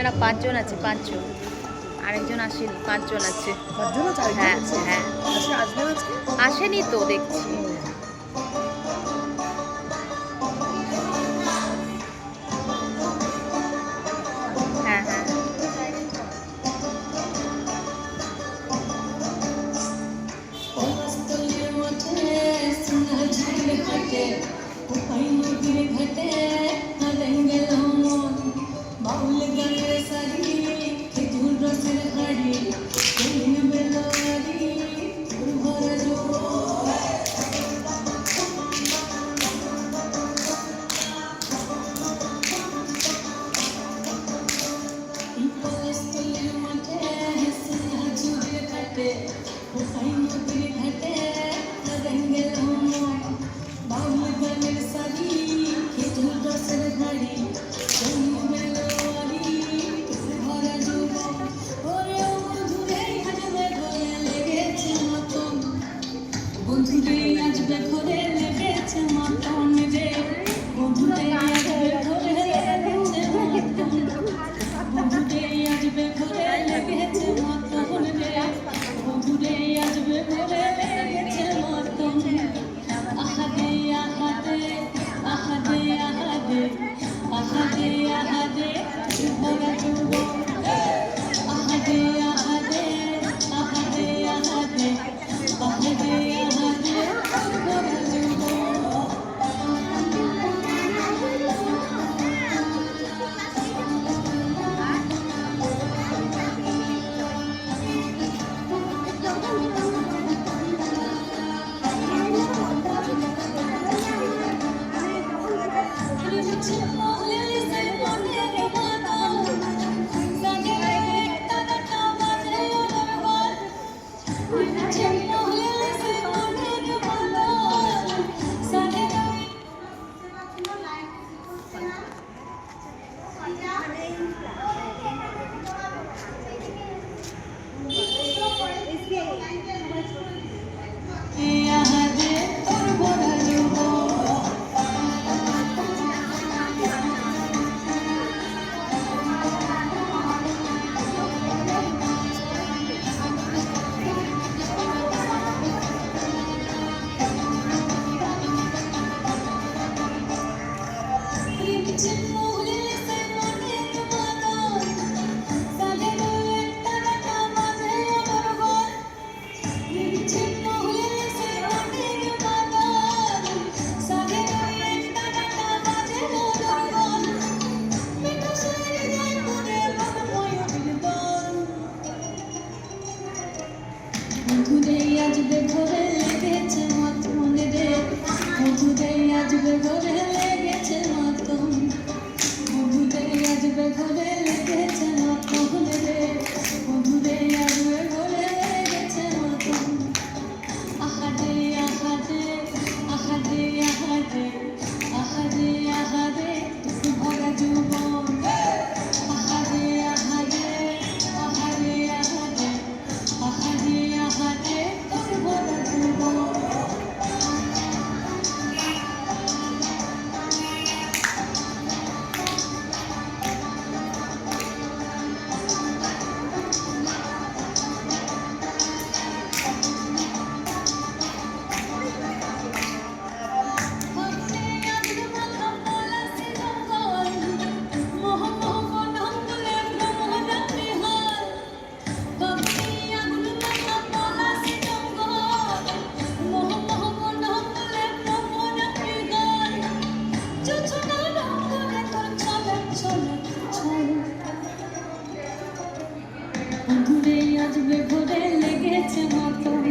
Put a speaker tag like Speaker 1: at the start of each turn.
Speaker 1: না 5 জন আছে, 5 জন। আরেকজন আসেনি, 5 জন আছে।
Speaker 2: 5 জন আছে?
Speaker 1: হ্যাঁ হ্যাঁ,
Speaker 2: আসবেন আজকে?
Speaker 1: আসেনি তো দেখছি। হ্যাঁ হ্যাঁ,
Speaker 3: বন্ধুরে আসবে ঘরে লেগেছে মতন রে, বন্ধুরে আসবে ঘরে লেগেছে মতন, বন্ধুরে আসবে ঘরে লেগেছে মতন রে, বন্ধুরে আসবে ঘরে লেগেছে মতন। আহাদে আহাদে আহাদে আহাদে আহাদে আহাদে ভরা যুবক, আহাদে আহাদে আহাদে আহাদে আহাদে আহাদে ভরা যুবক। বন্ধুরে আসবে ঘরে লেগেছে মতন রে, বন্ধুরে আসবে ঘরে লেগেছে মতন, বন্ধুরে আসবে ঘরে লেগেছে মতন রে, বন্ধুরে আসবে ঘরে লেগেছে মতন। আহাদে আহাদে আহাদে আহাদে আহাদে আহাদে ভরা যুবন, আহাদে আহাদে আহাদে আহাদে আহাদে আহাদে ভরা যুবন। বন্ধুরে আসবে ঘরে লেগেছে মতন,